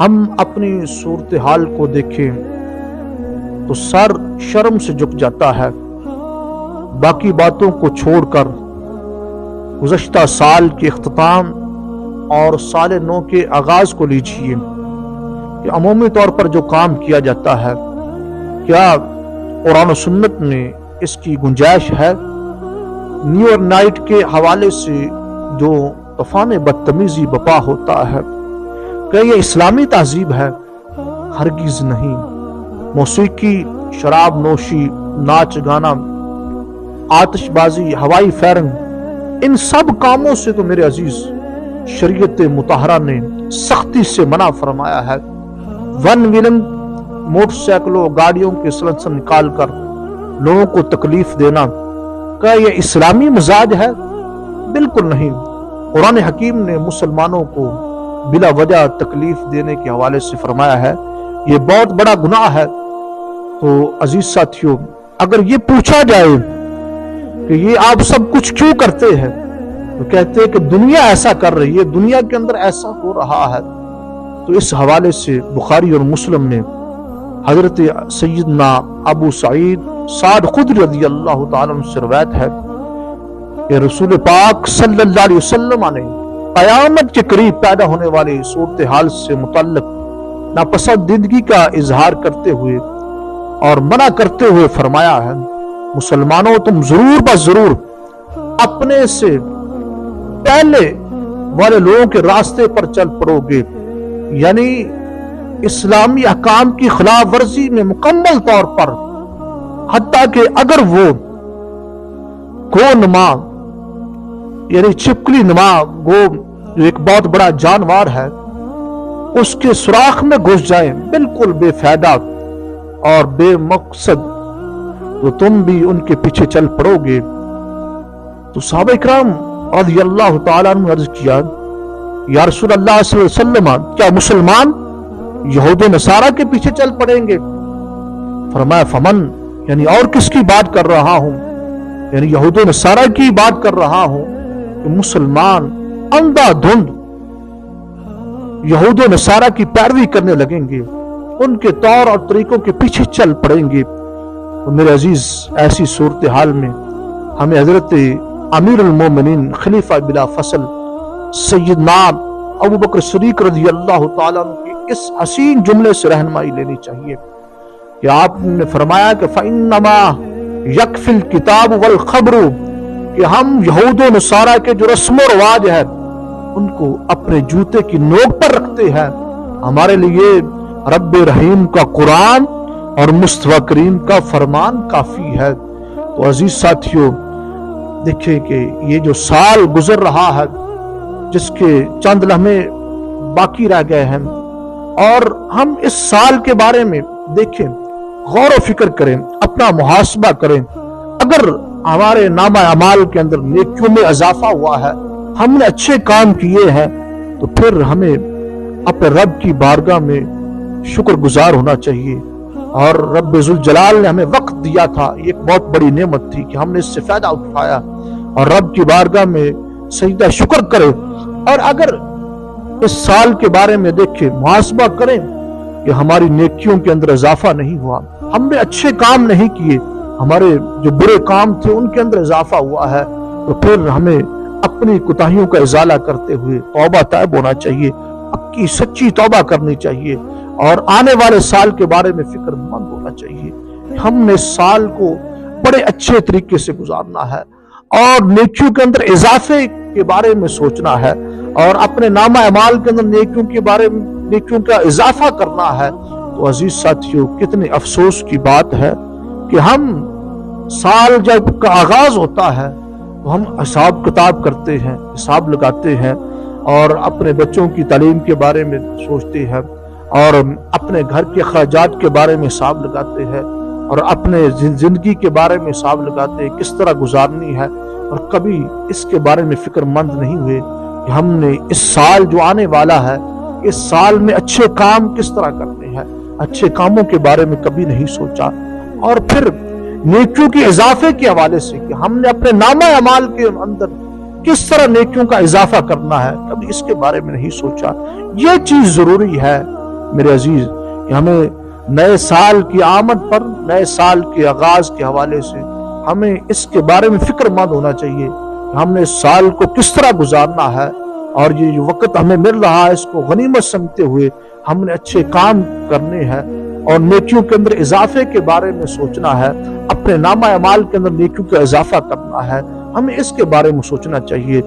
ہم اپنی صورتحال کو دیکھیں تو سر شرم سے جھک جاتا ہے۔ باقی باتوں کو چھوڑ کر گزشتہ سال کے اختتام اور سال نو کے آغاز کو لیجیے کہ عمومی طور پر جو کام کیا جاتا ہے، کیا قرآن و سنت میں اس کی گنجائش ہے؟ نیو ایئر نائٹ کے حوالے سے جو طوفان بدتمیزی بپا ہوتا ہے، کہ یہ اسلامی تہذیب ہے؟ ہرگز نہیں۔ موسیقی، شراب نوشی، ناچ گانا، آتش بازی، ہوائی فائرنگ، ان سب کاموں سے تو میرے عزیز شریعت مطہرہ نے سختی سے منع فرمایا ہے۔ ون ویلنگ موٹر سائیکلوں، گاڑیوں کے سلنسر نکال کر لوگوں کو تکلیف دینا، کیا یہ اسلامی مزاج ہے؟ بالکل نہیں۔ قرآن حکیم نے مسلمانوں کو بلا وجہ تکلیف دینے کے حوالے سے فرمایا ہے یہ بہت بڑا گناہ ہے۔ تو عزیز ساتھیوں، اگر یہ پوچھا جائے کہ یہ آپ سب کچھ کیوں کرتے ہیں، تو کہتے ہیں کہ دنیا ایسا کر رہی ہے، دنیا کے اندر ایسا ہو رہا ہے۔ تو اس حوالے سے بخاری اور مسلم میں حضرت سیدنا ابو سعید سعد خدری رضی اللہ تعالیٰ عنہ سے روایت ہے کہ رسول پاک صلی اللہ علیہ وسلم نے قیامت کے قریب پیدا ہونے والی صورتحال سے متعلق ناپسندیدگی کا اظہار کرتے ہوئے اور منع کرتے ہوئے فرمایا ہے، مسلمانوں تم ضرور بس ضرور اپنے سے پہلے والے لوگوں کے راستے پر چل پڑو گے، یعنی اسلامی احکام کی خلاف ورزی میں مکمل طور پر، حتیٰ کہ اگر وہ گو نما یعنی چھپکلی نما گو جو ایک بہت بڑا جانور ہے، اس کے سوراخ میں گھس جائیں بالکل بے فائدہ اور بے مقصد، تو تم بھی ان کے پیچھے چل پڑو گے۔ تو صحابہ اکرام رضی اللہ تعالیٰ عنہ نے عرض کیا، یا رسول اللہ صلی اللہ علیہ وسلم، کیا مسلمان یہود و نصارہ کے پیچھے چل پڑیں گے؟ فرمایا فمن، یعنی اور کس کی بات کر رہا ہوں؟ یعنی یہود و نصارہ کی بات کر رہا ہوں کہ مسلمان اندھا دھند یہود و نصارہ کی پیروی کرنے لگیں گے، ان کے طور اور طریقوں کے پیچھے چل پڑیں گے۔ تو میرے عزیز، ایسی صورتحال میں ہمیں حضرت امیر المومنین خلیفہ بلا فصل سیدنا ابو بکر صدیق رضی اللہ تعالیٰ عنہ کے اس حسین جملے سے رہنمائی لینی چاہیے کہ آپ نے فرمایا کہ فَإِنَّمَا يَكْفِي الْكِتَابُ وَالْخَبْرُ، کہ ہم یہود و نصارہ کے جو رسم و رواج ہے ان کو اپنے جوتے کی نوک پر رکھتے ہیں، ہمارے لیے رب رحیم کا قرآن اور مصطفیٰ کریم کا فرمان کافی ہے۔ تو عزیز ساتھیوں، دیکھیں کہ یہ جو سال گزر رہا ہے، جس کے چند لمحے باقی رہ گئے ہیں، اور ہم اس سال کے بارے میں دیکھیں، غور و فکر کریں، اپنا محاسبہ کریں۔ اگر ہمارے نامہ اعمال کے اندر نیکیوں میں اضافہ ہوا ہے، ہم نے اچھے کام کیے ہیں، تو پھر ہمیں اپنے رب کی بارگاہ میں شکر گزار ہونا چاہیے۔ اور رب ذوالجلال نے ہمیں وقت دیا تھا، یہ ایک بہت بڑی نعمت تھی کہ ہم نے اس سے فائدہ اٹھایا، اور رب کی بارگاہ میں سجدہ شکر کرے۔ اور اگر اس سال کے بارے میں دیکھیں، محاسبہ کریں کہ ہماری نیکیوں کے اندر اضافہ نہیں ہوا، ہم نے اچھے کام نہیں کیے، ہمارے جو برے کام تھے ان کے اندر اضافہ ہوا ہے، تو پھر ہمیں اپنی کوتاہیوں کا ازالہ کرتے ہوئے توبہ طائب ہونا چاہیے، پکی سچی توبہ کرنی چاہیے، اور آنے والے سال کے بارے میں فکر مند ہونا چاہیے۔ ہم نے سال کو بڑے اچھے طریقے سے گزارنا ہے، اور نیکیوں کے اندر اضافے کے بارے میں سوچنا ہے، اور اپنے نامہ اعمال کے اندر نیکیوں کے بارے میں نیکیوں کا اضافہ کرنا ہے۔ تو عزیز ساتھیوں، کتنے افسوس کی بات ہے کہ ہم سال جب کا آغاز ہوتا ہے تو ہم حساب کتاب کرتے ہیں، حساب لگاتے ہیں، اور اپنے بچوں کی تعلیم کے بارے میں سوچتے ہیں، اور اپنے گھر کے اخراجات کے بارے میں حساب لگاتے ہیں، اور اپنے زندگی کے بارے میں حساب لگاتے ہیں کس طرح گزارنی ہے، اور کبھی اس کے بارے میں فکر مند نہیں ہوئے کہ ہم نے اس سال جو آنے والا ہے، اس سال میں اچھے کام کس طرح کرنے ہیں، اچھے کاموں کے بارے میں کبھی نہیں سوچا۔ اور پھر نیکیوں کے اضافے کے حوالے سے کہ ہم نے اپنے نامہ اعمال کے اندر کس طرح نیکیوں کا اضافہ کرنا ہے، کبھی اس کے بارے میں نہیں سوچا۔ یہ چیز ضروری ہے میرے عزیز، ہمیں نئے سال کی آمد پر، نئے سال کے آغاز کے حوالے سے ہمیں اس کے بارے میں فکر مند ہونا چاہیے کہ ہم نے اس سال کو کس طرح گزارنا ہے، اور یہ جو وقت ہمیں مل رہا ہے اس کو غنیمت سمجھتے ہوئے ہم نے اچھے کام کرنے ہیں اور نیکیوں کے اندر اضافے کے بارے میں سوچنا ہے، اپنے نامہ اعمال کے اندر نیکیوں کا اضافہ کرنا ہے، ہمیں اس کے بارے میں سوچنا چاہیے۔